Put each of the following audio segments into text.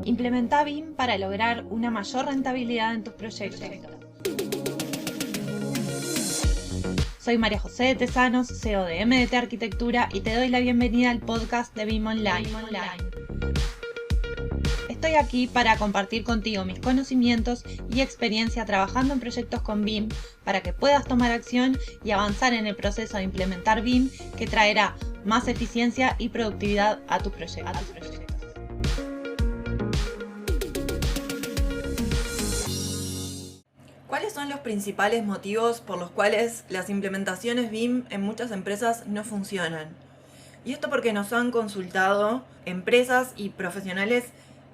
Implementa BIM para lograr una mayor rentabilidad en tus proyectos. Soy María José de Tesanos, CEO de MDT Arquitectura, y te doy la bienvenida al podcast de BIM Online. Estoy aquí para compartir contigo mis conocimientos y experiencia trabajando en proyectos con BIM para que puedas tomar acción y avanzar en el proceso de implementar BIM, que traerá más eficiencia y productividad a tus proyectos. ¿Cuáles son los principales motivos por los cuales las implementaciones BIM en muchas empresas no funcionan? Y esto porque nos han consultado empresas y profesionales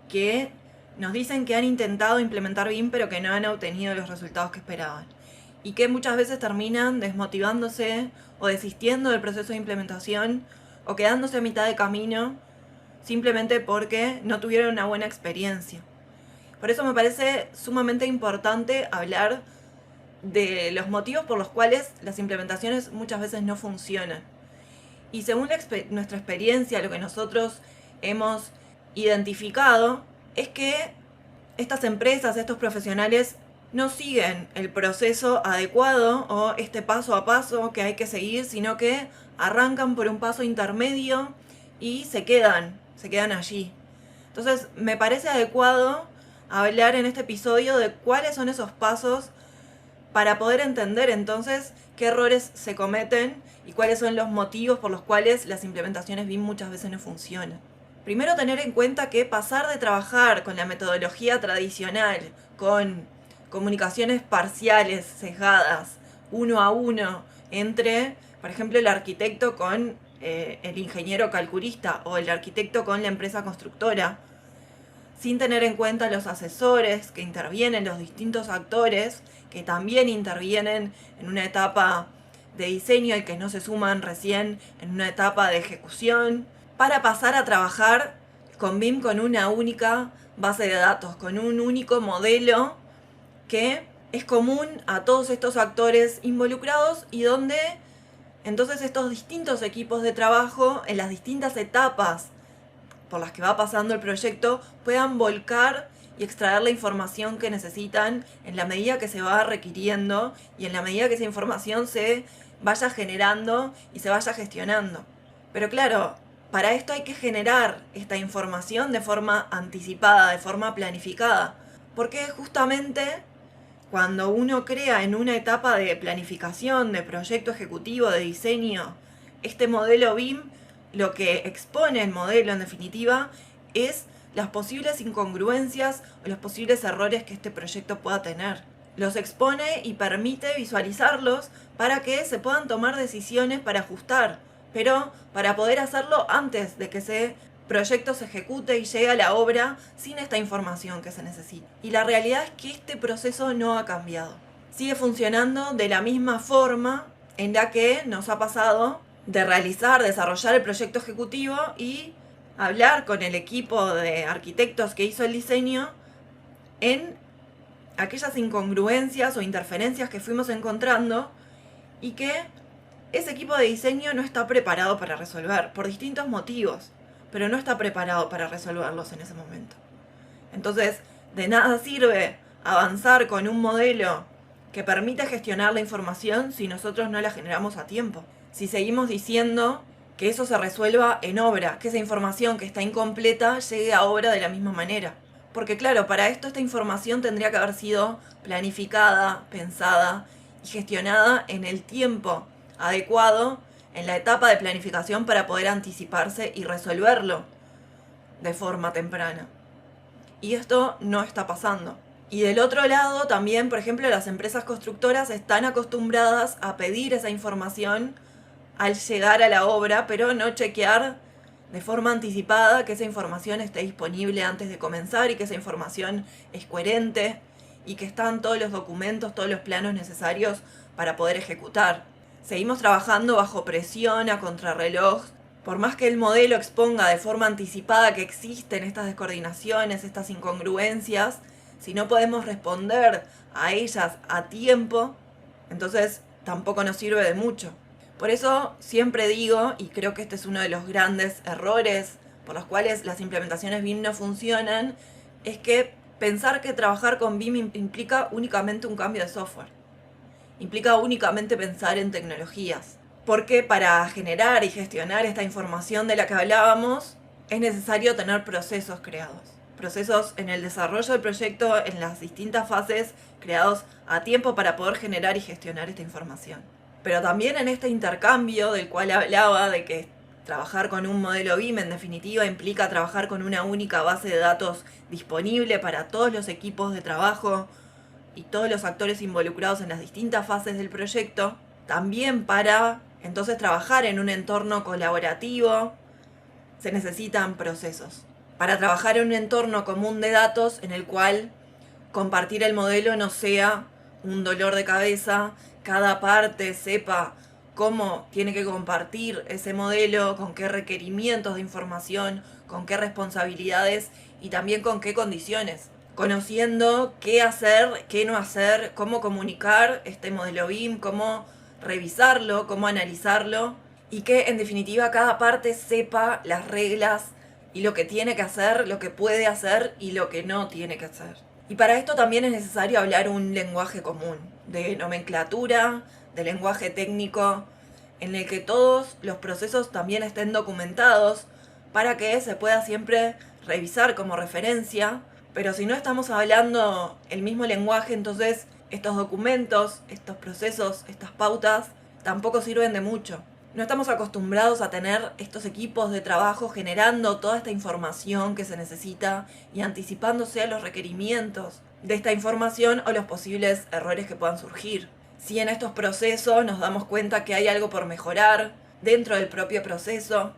que nos dicen que han intentado implementar BIM pero que no han obtenido los resultados que esperaban. Y que muchas veces terminan desmotivándose o desistiendo del proceso de implementación o quedándose a mitad de camino simplemente porque no tuvieron una buena experiencia. Por eso me parece sumamente importante hablar de los motivos por los cuales las implementaciones muchas veces no funcionan. Y según nuestra experiencia, lo que nosotros hemos identificado es que estas empresas, estos profesionales, no siguen el proceso adecuado o este paso a paso que hay que seguir, sino que arrancan por un paso intermedio y se quedan allí. Entonces, me parece adecuado hablar en este episodio de cuáles son esos pasos para poder entender entonces qué errores se cometen y cuáles son los motivos por los cuales las implementaciones BIM muchas veces no funcionan. Primero, tener en cuenta que pasar de trabajar con la metodología tradicional, con comunicaciones parciales, sesgadas, uno a uno, entre, por ejemplo, el arquitecto con el ingeniero calculista o el arquitecto con la empresa constructora, sin tener en cuenta los asesores que intervienen, los distintos actores que también intervienen en una etapa de diseño y que no se suman recién en una etapa de ejecución, para pasar a trabajar con BIM con una única base de datos, con un único modelo que es común a todos estos actores involucrados y donde entonces estos distintos equipos de trabajo en las distintas etapas por las que va pasando el proyecto puedan volcar y extraer la información que necesitan en la medida que se va requiriendo y en la medida que esa información se vaya generando y se vaya gestionando. Pero claro, para esto hay que generar esta información de forma anticipada, de forma planificada, porque justamente cuando uno crea en una etapa de planificación, de proyecto ejecutivo, de diseño, este modelo BIM, lo que expone el modelo en definitiva es las posibles incongruencias o los posibles errores que este proyecto pueda tener. Los expone y permite visualizarlos para que se puedan tomar decisiones para ajustar, pero para poder hacerlo antes de que ese proyecto se ejecute y llegue a la obra sin esta información que se necesita. Y la realidad es que este proceso no ha cambiado. Sigue funcionando de la misma forma en la que nos ha pasado de desarrollar el proyecto ejecutivo y hablar con el equipo de arquitectos que hizo el diseño en aquellas incongruencias o interferencias que fuimos encontrando y que ese equipo de diseño no está preparado para resolver por distintos motivos, pero no está preparado para resolverlos en ese momento. Entonces, de nada sirve avanzar con un modelo que permite gestionar la información si nosotros no la generamos a tiempo. Si seguimos diciendo que eso se resuelva en obra, que esa información que está incompleta llegue a obra de la misma manera. Porque claro, para esto esta información tendría que haber sido planificada, pensada y gestionada en el tiempo adecuado en la etapa de planificación para poder anticiparse y resolverlo de forma temprana. Y esto no está pasando. Y del otro lado también, por ejemplo, las empresas constructoras están acostumbradas a pedir esa información al llegar a la obra, pero no chequear de forma anticipada que esa información esté disponible antes de comenzar y que esa información es coherente y que están todos los documentos, todos los planos necesarios para poder ejecutar. Seguimos trabajando bajo presión, a contrarreloj. Por más que el modelo exponga de forma anticipada que existen estas descoordinaciones, estas incongruencias, si no podemos responder a ellas a tiempo, entonces tampoco nos sirve de mucho. Por eso siempre digo, y creo que este es uno de los grandes errores por los cuales las implementaciones BIM no funcionan, es que pensar que trabajar con BIM implica únicamente un cambio de software. Implica únicamente pensar en tecnologías. Porque para generar y gestionar esta información de la que hablábamos, es necesario tener procesos creados. Procesos en el desarrollo del proyecto, en las distintas fases, creados a tiempo para poder generar y gestionar esta información. Pero también en este intercambio del cual hablaba, de que trabajar con un modelo BIM en definitiva implica trabajar con una única base de datos disponible para todos los equipos de trabajo y todos los actores involucrados en las distintas fases del proyecto. También para entonces trabajar en un entorno colaborativo se necesitan procesos. Para trabajar en un entorno común de datos en el cual compartir el modelo no sea un dolor de cabeza, cada parte sepa cómo tiene que compartir ese modelo, con qué requerimientos de información, con qué responsabilidades y también con qué condiciones. Conociendo qué hacer, qué no hacer, cómo comunicar este modelo BIM, cómo revisarlo, cómo analizarlo y que en definitiva cada parte sepa las reglas y lo que tiene que hacer, lo que puede hacer y lo que no tiene que hacer. Y para esto también es necesario hablar un lenguaje común, de nomenclatura, de lenguaje técnico, en el que todos los procesos también estén documentados para que se pueda siempre revisar como referencia. Pero si no estamos hablando el mismo lenguaje, entonces estos documentos, estos procesos, estas pautas, tampoco sirven de mucho. No estamos acostumbrados a tener estos equipos de trabajo generando toda esta información que se necesita y anticipándose a los requerimientos de esta información o los posibles errores que puedan surgir. Si en estos procesos nos damos cuenta que hay algo por mejorar dentro del propio proceso,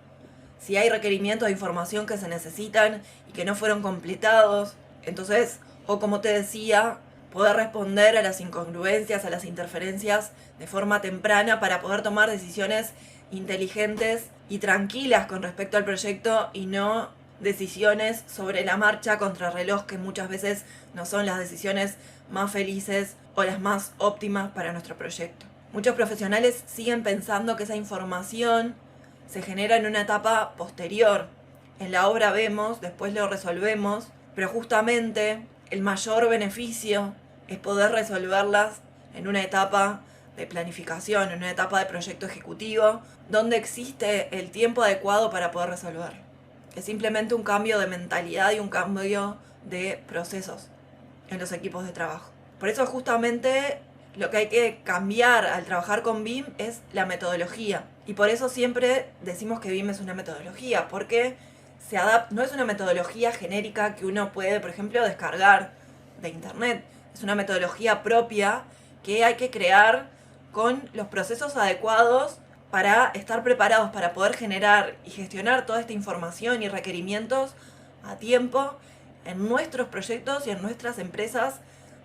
si hay requerimientos de información que se necesitan y que no fueron completados, entonces, o como te decía, poder responder a las incongruencias, a las interferencias de forma temprana para poder tomar decisiones inteligentes y tranquilas con respecto al proyecto y no decisiones sobre la marcha contra reloj que muchas veces no son las decisiones más felices o las más óptimas para nuestro proyecto. Muchos profesionales siguen pensando que esa información se genera en una etapa posterior. En la obra vemos, después lo resolvemos, pero justamente el mayor beneficio es poder resolverlas en una etapa de planificación, en una etapa de proyecto ejecutivo, donde existe el tiempo adecuado para poder resolver. Es simplemente un cambio de mentalidad y un cambio de procesos en los equipos de trabajo. Por eso justamente lo que hay que cambiar al trabajar con BIM es la metodología. Y por eso siempre decimos que BIM es una metodología, porque no es una metodología genérica que uno puede, por ejemplo, descargar de internet. Es una metodología propia que hay que crear con los procesos adecuados para estar preparados para poder generar y gestionar toda esta información y requerimientos a tiempo en nuestros proyectos y en nuestras empresas,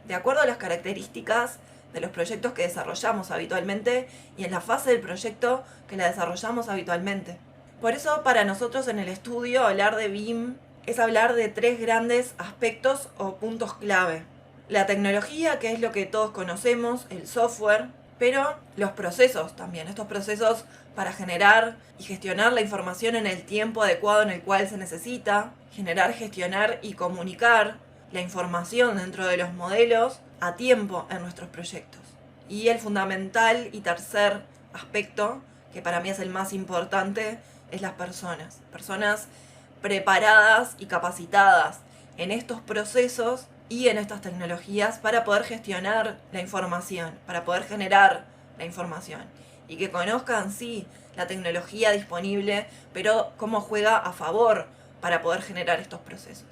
de acuerdo a las características de los proyectos que desarrollamos habitualmente y en la fase del proyecto que la desarrollamos habitualmente. Por eso para nosotros en el estudio hablar de BIM es hablar de 3 grandes aspectos o puntos clave. La tecnología, que es lo que todos conocemos, el software, pero los procesos también, estos procesos para generar y gestionar la información en el tiempo adecuado en el cual se necesita, generar, gestionar y comunicar la información dentro de los modelos a tiempo en nuestros proyectos. Y el fundamental y tercer aspecto, que para mí es el más importante, es las personas. Personas preparadas y capacitadas en estos procesos y en estas tecnologías para poder gestionar la información, para poder generar la información. Y que conozcan, sí, la tecnología disponible, pero cómo juega a favor para poder generar estos procesos.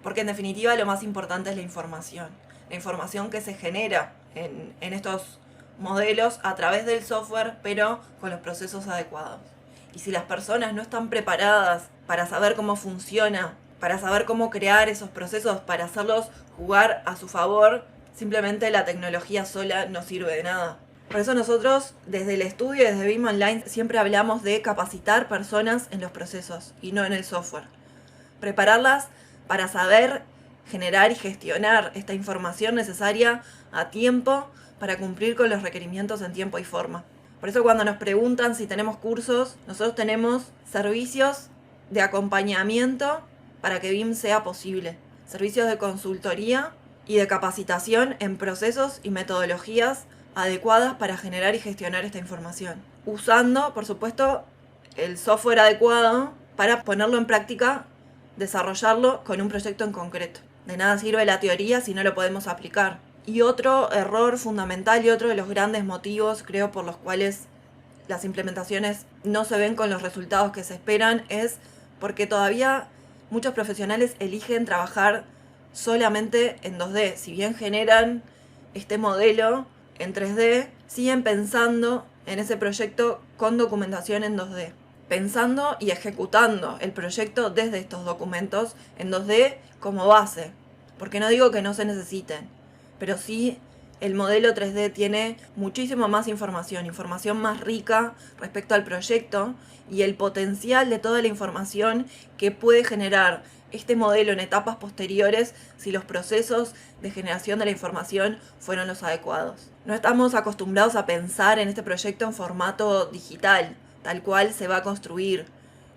Porque en definitiva lo más importante es la información que se genera en estos modelos a través del software, pero con los procesos adecuados. Y si las personas no están preparadas para saber cómo funciona, para saber cómo crear esos procesos, para hacerlos jugar a su favor, simplemente la tecnología sola no sirve de nada. Por eso nosotros, desde el estudio, desde BIM Online, siempre hablamos de capacitar personas en los procesos y no en el software. Prepararlas para saber generar y gestionar esta información necesaria a tiempo para cumplir con los requerimientos en tiempo y forma. Por eso cuando nos preguntan si tenemos cursos, nosotros tenemos servicios de acompañamiento para que BIM sea posible. servicios de consultoría y de capacitación en procesos y metodologías adecuadas para generar y gestionar esta información. Usando, por supuesto, el software adecuado para ponerlo en práctica, desarrollarlo con un proyecto en concreto. De nada sirve la teoría si no lo podemos aplicar. Y otro error fundamental y otro de los grandes motivos, creo, por los cuales las implementaciones no se ven con los resultados que se esperan es porque todavía muchos profesionales eligen trabajar solamente en 2D. Si bien generan este modelo en 3D, siguen pensando en ese proyecto con documentación en 2D. Pensando y ejecutando el proyecto desde estos documentos en 2D como base. Porque no digo que no se necesiten, pero sí el modelo 3D tiene muchísimo más información más rica respecto al proyecto y el potencial de toda la información que puede generar este modelo en etapas posteriores si los procesos de generación de la información fueron los adecuados. No estamos acostumbrados a pensar en este proyecto en formato digital, tal cual se va a construir,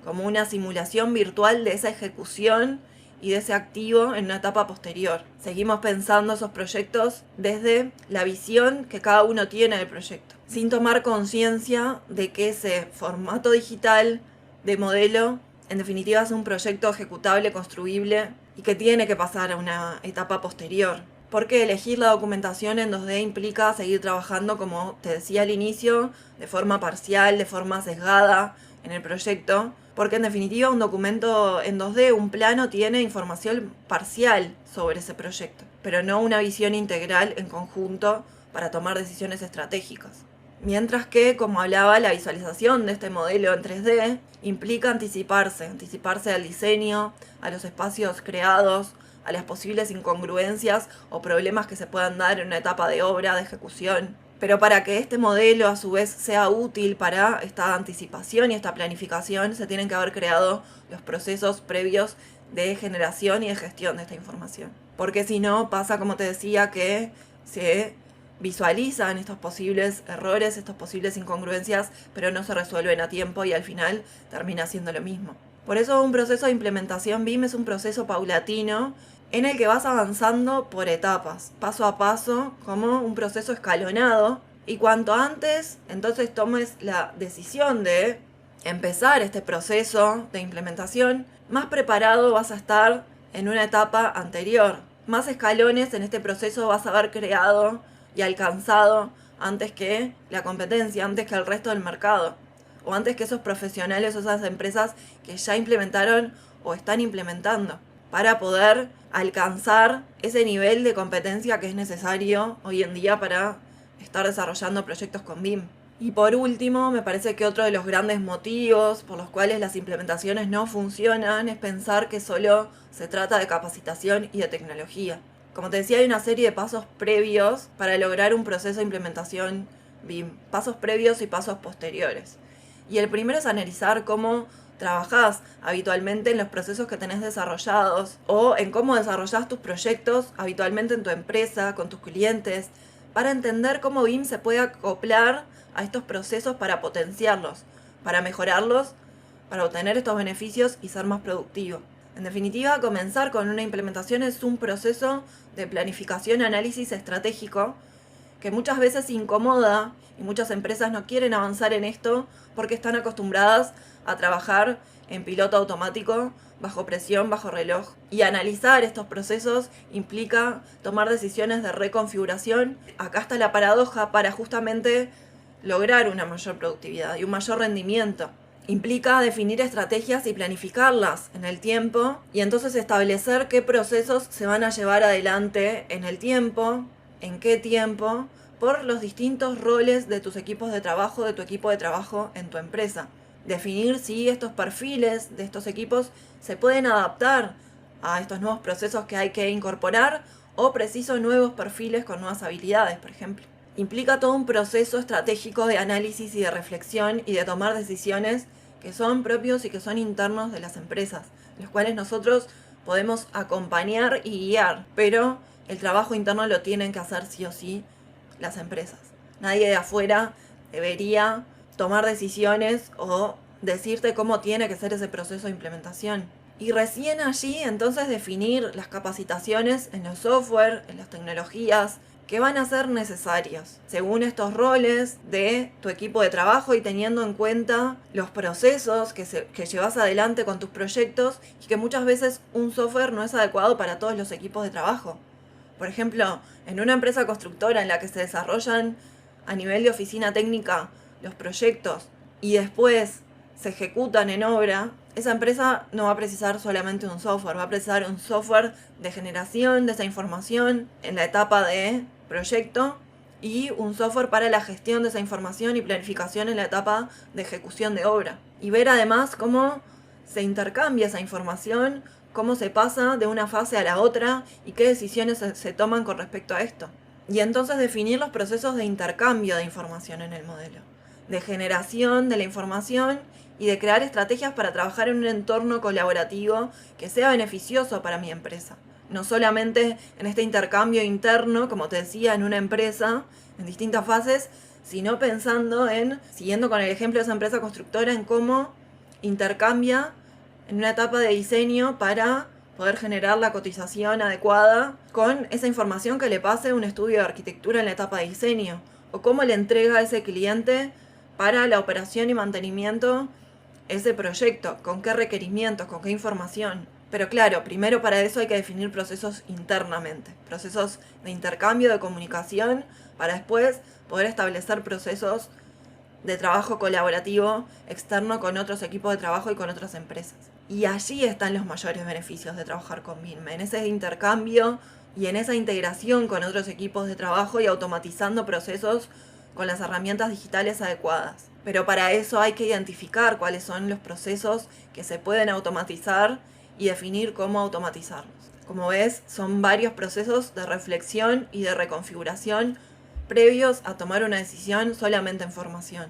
como una simulación virtual de esa ejecución y de ese activo en una etapa posterior. Seguimos pensando esos proyectos desde la visión que cada uno tiene del proyecto, sin tomar conciencia de que ese formato digital de modelo, en definitiva, es un proyecto ejecutable, construible y que tiene que pasar a una etapa posterior. Porque elegir la documentación en 2D implica seguir trabajando, como te decía al inicio, de forma parcial, de forma sesgada en el proyecto. Porque en definitiva un documento en 2D, un plano, tiene información parcial sobre ese proyecto, pero no una visión integral en conjunto para tomar decisiones estratégicas. Mientras que, como hablaba, la visualización de este modelo en 3D implica anticiparse al diseño, a los espacios creados, a las posibles incongruencias o problemas que se puedan dar en una etapa de obra, de ejecución. Pero para que este modelo a su vez sea útil para esta anticipación y esta planificación, se tienen que haber creado los procesos previos de generación y de gestión de esta información. Porque si no, pasa, como te decía, que se visualizan estos posibles errores, estas posibles incongruencias, pero no se resuelven a tiempo y al final termina siendo lo mismo. Por eso un proceso de implementación BIM es un proceso paulatino en el que vas avanzando por etapas, paso a paso, como un proceso escalonado. Y cuanto antes, entonces tomes la decisión de empezar este proceso de implementación, más preparado vas a estar en una etapa anterior. Más escalones en este proceso vas a haber creado y alcanzado antes que la competencia, antes que el resto del mercado, o antes que esos profesionales o esas empresas que ya implementaron o están implementando, para poder alcanzar ese nivel de competencia que es necesario hoy en día para estar desarrollando proyectos con BIM. Y por último, me parece que otro de los grandes motivos por los cuales las implementaciones no funcionan es pensar que solo se trata de capacitación y de tecnología. Como te decía, hay una serie de pasos previos para lograr un proceso de implementación BIM. Pasos previos y pasos posteriores. Y el primero es analizar cómo trabajás habitualmente en los procesos que tenés desarrollados o en cómo desarrollás tus proyectos habitualmente en tu empresa, con tus clientes, para entender cómo BIM se puede acoplar a estos procesos para potenciarlos, para mejorarlos, para obtener estos beneficios y ser más productivo. En definitiva, comenzar con una implementación es un proceso de planificación y análisis estratégico que muchas veces incomoda y muchas empresas no quieren avanzar en esto porque están acostumbradas a trabajar en piloto automático, bajo presión, bajo reloj. Y analizar estos procesos implica tomar decisiones de reconfiguración. Acá está la paradoja para justamente lograr una mayor productividad y un mayor rendimiento. Implica definir estrategias y planificarlas en el tiempo y entonces establecer qué procesos se van a llevar adelante en el tiempo, en qué tiempo, por los distintos roles de tus equipos de trabajo, de tu equipo de trabajo en tu empresa. Definir si estos perfiles de estos equipos se pueden adaptar a estos nuevos procesos que hay que incorporar o preciso nuevos perfiles con nuevas habilidades, por ejemplo. Implica todo un proceso estratégico de análisis y de reflexión y de tomar decisiones que son propios y que son internos de las empresas, los cuales nosotros podemos acompañar y guiar, pero el trabajo interno lo tienen que hacer sí o sí las empresas. Nadie de afuera debería tomar decisiones o decirte cómo tiene que ser ese proceso de implementación. Y recién allí entonces definir las capacitaciones en los software, en las tecnologías que van a ser necesarios según estos roles de tu equipo de trabajo y teniendo en cuenta los procesos que llevas adelante con tus proyectos y que muchas veces un software no es adecuado para todos los equipos de trabajo. Por ejemplo, en una empresa constructora en la que se desarrollan a nivel de oficina técnica los proyectos y después se ejecutan en obra, esa empresa no va a precisar solamente un software, va a precisar un software de generación de esa información en la etapa de proyecto y un software para la gestión de esa información y planificación en la etapa de ejecución de obra. Y ver además cómo se intercambia esa información, cómo se pasa de una fase a la otra y qué decisiones se toman con respecto a esto. Y entonces definir los procesos de intercambio de información en el modelo, de generación de la información y de crear estrategias para trabajar en un entorno colaborativo que sea beneficioso para mi empresa. No solamente en este intercambio interno, como te decía, en una empresa, en distintas fases, sino pensando en, siguiendo con el ejemplo de esa empresa constructora, en cómo intercambia en una etapa de diseño para poder generar la cotización adecuada con esa información que le pase un estudio de arquitectura en la etapa de diseño, o cómo le entrega a ese cliente para la operación y mantenimiento ese proyecto, con qué requerimientos, con qué información. Pero claro, primero para eso hay que definir procesos internamente, procesos de intercambio, de comunicación, para después poder establecer procesos de trabajo colaborativo externo con otros equipos de trabajo y con otras empresas. Y allí están los mayores beneficios de trabajar con BIM, en ese intercambio y en esa integración con otros equipos de trabajo y automatizando procesos con las herramientas digitales adecuadas. Pero para eso hay que identificar cuáles son los procesos que se pueden automatizar y definir cómo automatizarlos. Como ves, son varios procesos de reflexión y de reconfiguración previos a tomar una decisión solamente en formación.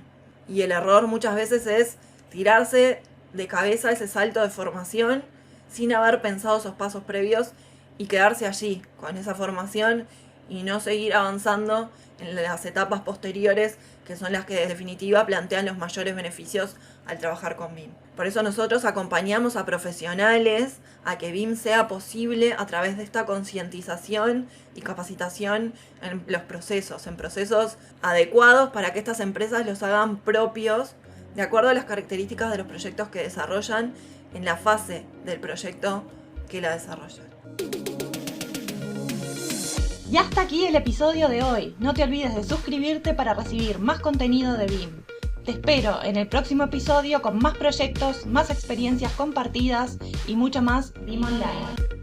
Y el error muchas veces es tirarse de cabeza a ese salto de formación sin haber pensado esos pasos previos y quedarse allí con esa formación y no seguir avanzando en las etapas posteriores, que son las que en definitiva plantean los mayores beneficios al trabajar con BIM. Por eso nosotros acompañamos a profesionales a que BIM sea posible a través de esta concientización y capacitación en los procesos, en procesos adecuados para que estas empresas los hagan propios de acuerdo a las características de los proyectos que desarrollan en la fase del proyecto que la desarrollan. Y hasta aquí el episodio de hoy. No te olvides de suscribirte para recibir más contenido de BIM. Te espero en el próximo episodio con más proyectos, más experiencias compartidas y mucho más BIM Online.